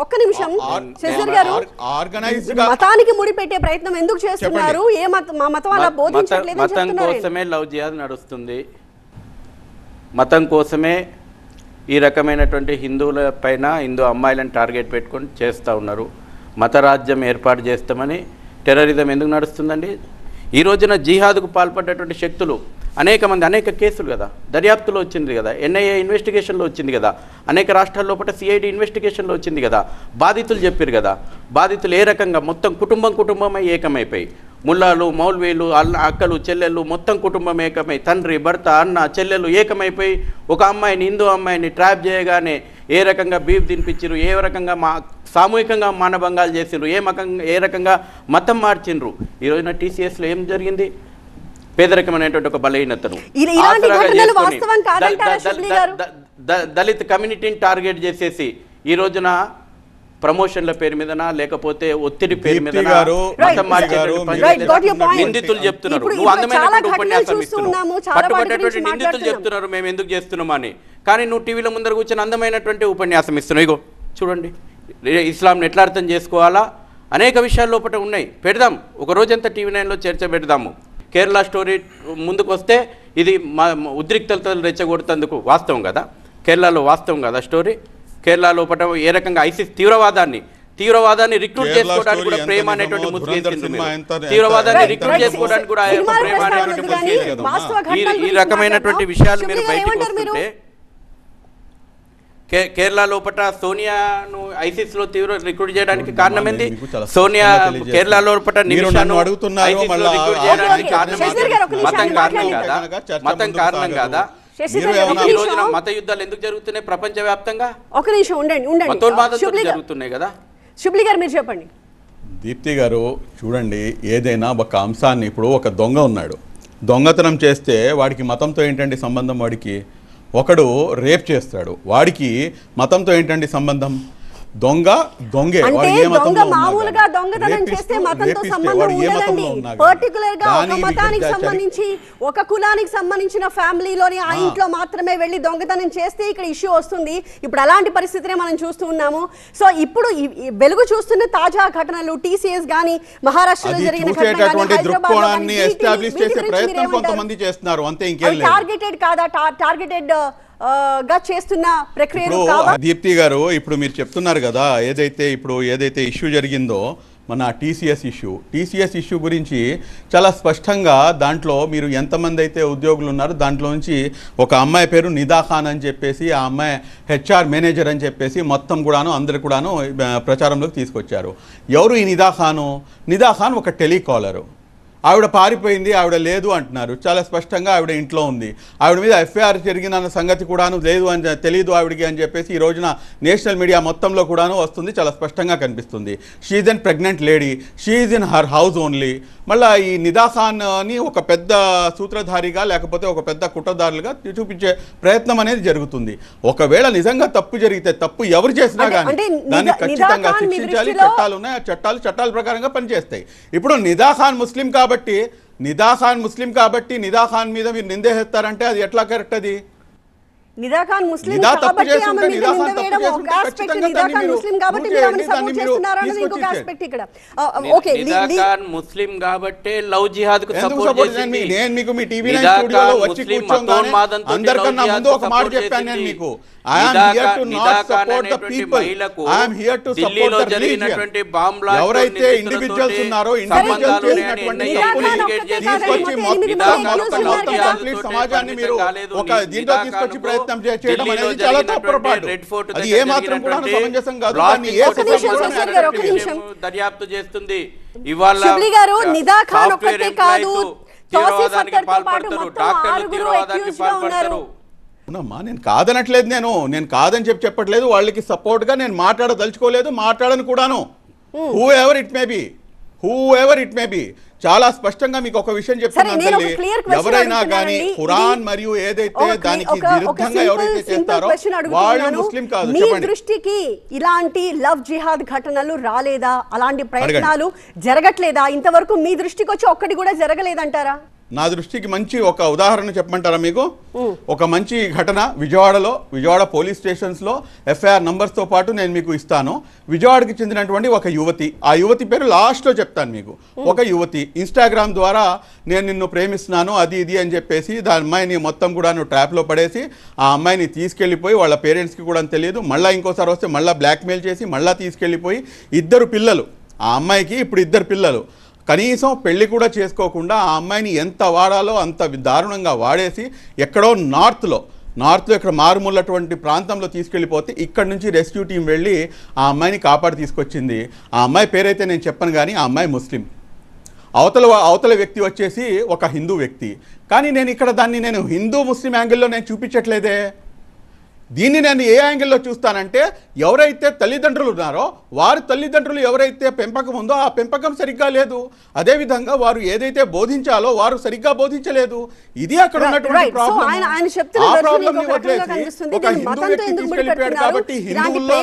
ఒక్క నిమిషం శశిర్ గారు, మతానికి ముడి పెట్టే ప్రయత్నం ఎందుకు చేస్తున్నారు? ఏ మతం అలా బోధించట్లేదు. మతం కోసమే లవ్ జిహాద్ నడుస్తుంది. మతం కోసమే ఈ రకమైనటువంటి హిందువుల పైన హిందూ అమ్మాయిలను టార్గెట్ పెట్టుకొని చేస్తూ ఉన్నారు. మత రాజ్యం ఏర్పాటు చేస్తామని టెర్రరిజం ఎందుకు నడుస్తుందండి? ఈ రోజున జిహాద్కు పాల్పడ్డటువంటి శక్తులు అనేక కేసులు కదా, దర్యాప్తులో వచ్చింది కదా, ఎన్ఐఏ ఇన్వెస్టిగేషన్లో వచ్చింది కదా, అనేక రాష్ట్రాల్లో పట్ల సిఐడి ఇన్వెస్టిగేషన్లో వచ్చింది కదా, బాధితులు చెప్పారు కదా, బాధితులు ఏ రకంగా మొత్తం కుటుంబమై ఏకమైపోయి, ముల్లాలు మౌల్వీలు అక్కలు చెల్లెళ్ళు మొత్తం కుటుంబం ఏకమై, తండ్రి భర్త అన్న చెల్లెళ్ళు ఏకమైపోయి ఒక అమ్మాయిని హిందూ అమ్మాయిని ట్రాప్ చేయగానే ఏ రకంగా బీఫ్ తినిపించారు, ఏ రకంగా సామూహికంగా మానభంగాలు చేసిండ్రు, ఏ రకంగా మతం మార్చిండ్రు. ఈరోజున టీసీఎస్లో ఏం జరిగింది? పేదరికమైనటువంటి ఒక బలహీనతను దళిత్ కమ్యూనిటీని టార్గెట్ చేసేసి ఈ రోజున ప్రమోషన్ల పేరు మీదనా లేకపోతే ఒత్తిడి పేరు మీద నిందితులు చెప్తున్నారు. నువ్వు అందమైనటువంటి ఉపన్యాసం ఇస్తున్నావు, పట్టుబడ్డటువంటి నిందితులు చెప్తున్నారు మేము ఎందుకు చేస్తున్నామని. కానీ నువ్వు టీవీలో ముందర కూర్చొని అందమైనటువంటి ఉపన్యాసం ఇస్తున్నావు. ఇగో చూడండి, ఇస్లాంని ఎట్లా అర్థం చేసుకోవాలా అనేక విషయాల లోపల ఉన్నాయి. పెడదాం, ఒక రోజంతా టీవీ 9లో చర్చ పెడదాము. కేరళ స్టోరీ ముందుకు వస్తే ఇది ఉద్రిక్తతలు రెచ్చగొడుతందుకు వాస్తవం కదా, కేరళలో వాస్తవం కదా స్టోరీ. కేరళ లోపల ఏ రకంగా ఐసిస్ తీవ్రవాదాన్ని రిక్రూట్ చేసుకోవడానికి కూడా ప్రేమ అనేటువంటి తీవ్రవాదాన్ని రిక్రూట్ చేసుకోవడానికి కూడా ప్రేమ అనేటువంటి ఈ రకమైనటువంటి విషయాలు మీరు బయటకు వస్తుంటే కేరళ లోపల సోనియాను ఐసిస్ లో తీవ్ర రిక్రూట్ చేయడానికి కారణం ఏంది? సోనియా కేరళ లోపల మతం కారణం కాదా? ఈ రోజున మత యుద్ధాలు ఎందుకు జరుగుతున్నాయి ప్రపంచవ్యాప్తంగా? ఒక నిమిషం ఉండండి, మతోన్మాదాలు జరుగుతున్నాయి కదా. శుభ్లి గారు మీరు చెప్పండి. దీప్తి గారు చూడండి, ఏదైనా ఒక అంశాన్ని, ఇప్పుడు ఒక దొంగ ఉన్నాడు, దొంగతనం చేస్తే వాడికి మతంతో ఏంటండి సంబంధం? వాడికి ఒకడు రేప్ చేస్తాడు, వాడికి మతంతో ఏంటండి సంబంధం? దొంగే మామూలుగా దొంగతనం చేస్తే మతంతో సంబంధం ఉండదండి. పర్టికులర్ గా ఒక మతానికి సంబంధించి ఒక కులానికి సంబంధించిన ఫ్యామిలీలోని ఆ ఇంట్లో మాత్రమే వెళ్ళి దొంగతనం చేస్తే ఇక్కడ ఇష్యూ వస్తుంది. ఇప్పుడు అలాంటి పరిస్థితినే మనం చూస్తూ ఉన్నాము. సో ఇప్పుడు వెలుగు చూస్తున్న తాజా ఘటనలు టీసీఎస్ గానీ మహారాష్ట్రలో జరిగిన టార్గెటెడ్ కాదా? టార్గెటెడ్ గా చేస్తున్న ప్రక్రియలు కావా? దీప్తి గారు, ఇప్పుడు మీరు చెప్తున్నారు కదా, ఏదైతే ఇష్యూ జరిగిందో మన టీసీఎస్ ఇష్యూ గురించి చాలా స్పష్టంగా దాంట్లో మీరు ఎంతమంది అయితే ఉద్యోగులు ఉన్నారో దాంట్లో నుంచి ఒక అమ్మాయి పేరు నిదా ఖాన్ అని చెప్పేసి, ఆ అమ్మాయి హెచ్ఆర్ మేనేజర్ అని చెప్పేసి మొత్తం కూడాను అందరు కూడాను ప్రచారంలోకి తీసుకొచ్చారు. ఎవరు ఈ నిదా ఖాన్? ఒక టెలికాలరు. ఆవిడ పారిపోయింది, ఆవిడ లేదు అంటున్నారు. చాలా స్పష్టంగా ఆవిడ ఇంట్లో ఉంది. ఆవిడ మీద ఎఫ్ఐఆర్ జరిగిందన్న సంగతి కూడాను లేదు అని తెలియదు ఆవిడకి అని చెప్పేసి ఈ రోజున నేషనల్ మీడియా మొత్తంలో కూడాను వస్తుంది, చాలా స్పష్టంగా కనిపిస్తుంది. She in pregnant lady, she in her house only. మళ్ళీ ఈ నిదా ఖాన్ని ఒక పెద్ద సూత్రధారిగా లేకపోతే ఒక పెద్ద కుట్రదారులుగా చూపించే ప్రయత్నం అనేది జరుగుతుంది. ఒకవేళ నిజంగా తప్పు జరిగితే, తప్పు ఎవరు చేసినా కానీ దాన్ని ఖచ్చితంగా శిక్షించాలి. చట్టాలు ఉన్నాయి, ఆ చట్టాల ప్రకారంగా పనిచేస్తాయి. ఇప్పుడు నిదా ఖాన్ ముస్లిం కాబట్టి నిదా ఖాన్ మీద మీరు నిందేస్తారంటే అది ఎట్లా కరెక్ట్? అది నిదా ఖాన్ ముస్లిం కాబట్టి ఆమె మీద నింద వేయడం ఒక ఆస్పెక్ట్, నిదా ఖాన్ ముస్లిం కాబట్టి మీరు ఆమెను సపోర్ట్ చేస్తున్నారు అనేది ఇంకొక ఆస్పెక్ట్ ఇక్కడ. ఓకే, నిదా ఖాన్ ముస్లిం కాబట్టి లవ్ జిహాద్ కు సపోర్ట్ చేసింది. నేను మీకు మీ టీవీ 9 స్టూడియోలో వచ్చి కూర్చోగానే అందరికన్నా ముందు ఒక మాట చెప్పాను నేను మీకు. I am here to not support the people. I am here to support the religion. ఎవరైతే ఇండివిజువల్స్ ఉన్నారో ఇండివిజువల్ చేసినటువంటి తీసుకొచ్చి కంప్లీట్ సమాజాన్ని మీరు ఒక దీంట్లో తీసుకొచ్చి ప్రయత్నం చేయడం అనేది చాలా తప్పుపాటు. అది ఏ మాత్రం కూడా సమంజసం కాదు. దర్యాప్తు చేస్తుంది ఇవాళ నిదా ఖాన్ ఒక్కటే కాదు, తీవ్రవాదానికి పాల్పడతారు, డాక్టర్లు తీవ్రవాదానికి పాల్పడతారు. నేను కాదనట్లేదు, నేను కాదని చెప్పట్లేదు. వాళ్ళకి సపోర్ట్గా నేను మాట్లాడదలుచుకోలేదు, మాట్లాడను కూడాను. Who ever it may be చాలా స్పష్టంగా మీకు ఒక విషయం చెప్తున్నాను. ఎవరైనా కానీ ఖురాన్ మరియు ఏదైతే దానికి విరుద్ధంగా ఎవరైతే చేస్తారో వాళ్ళు ముస్లిం కాదు. మీ దృష్టికి ఇలాంటి లవ్ జిహాద్ ఘటనలు రాలేదా? అలాంటి ప్రయత్నాలు జరగట్లేదా? ఇంతవరకు మీ దృష్టికి వచ్చి ఒక్కటి కూడా జరగలేదంటారా? నా దృష్టికి మంచి ఒక ఉదాహరణ చెప్పమంటారా మీకు? ఒక మంచి ఘటన విజయవాడ పోలీస్ స్టేషన్స్లో ఎఫ్ఐఆర్ నంబర్స్తో పాటు నేను మీకు ఇస్తాను. విజయవాడకి చెందినటువంటి ఒక యువతి, ఆ యువతి పేరు లాస్ట్లో చెప్తాను మీకు. ఒక యువతి ఇన్స్టాగ్రామ్ ద్వారా నేను నిన్ను ప్రేమిస్తున్నాను అది ఇది అని చెప్పేసి దాని అమ్మాయిని మొత్తం కూడా ట్రాప్లో పడేసి ఆ అమ్మాయిని తీసుకెళ్ళిపోయి వాళ్ళ పేరెంట్స్కి కూడా తెలియదు, మళ్ళీ ఇంకోసారి వస్తే మళ్ళీ బ్లాక్మెయిల్ చేసి మళ్ళీ తీసుకెళ్ళిపోయి 2 పిల్లలు, ఆ అమ్మాయికి ఇప్పుడు 2 పిల్లలు, కనీసం పెళ్లి కూడా చేసుకోకుండా ఆ అమ్మాయిని ఎంత వాడాలో అంత దారుణంగా వాడేసి ఎక్కడో నార్త్లో ఇక్కడ మారుమూలటువంటి ప్రాంతంలో తీసుకెళ్ళిపోతే ఇక్కడి నుంచి రెస్క్యూ టీం వెళ్ళి ఆ అమ్మాయిని కాపాడి తీసుకొచ్చింది. ఆ అమ్మాయి పేరైతే నేను చెప్పను కానీ ఆ అమ్మాయి ముస్లిం, అవతల వ్యక్తి వచ్చేసి ఒక హిందూ వ్యక్తి. కానీ నేను ఇక్కడ దాన్ని నేను హిందూ ముస్లిం యాంగిల్లో నేను చూపించట్లేదే. దీన్ని నేను ఏ యాంగిల్లో చూస్తానంటే ఎవరైతే తల్లిదండ్రులు ఉన్నారో వారి తల్లిదండ్రులు ఎవరైతే పెంపకం ఉందో ఆ పెంపకం సరిగ్గా లేదు, అదేవిధంగా వారు ఏదైతే బోధించాలో వారు సరిగ్గా బోధించలేదు. ఇది అక్కడ ఉన్నటువంటి ప్రాబ్లం. ఆ ప్రాబ్లంని వదిలేసి ఒక హిందూ వ్యక్తి తీసుకెళ్ళిపోయాడు కాబట్టి హిందువుల్లో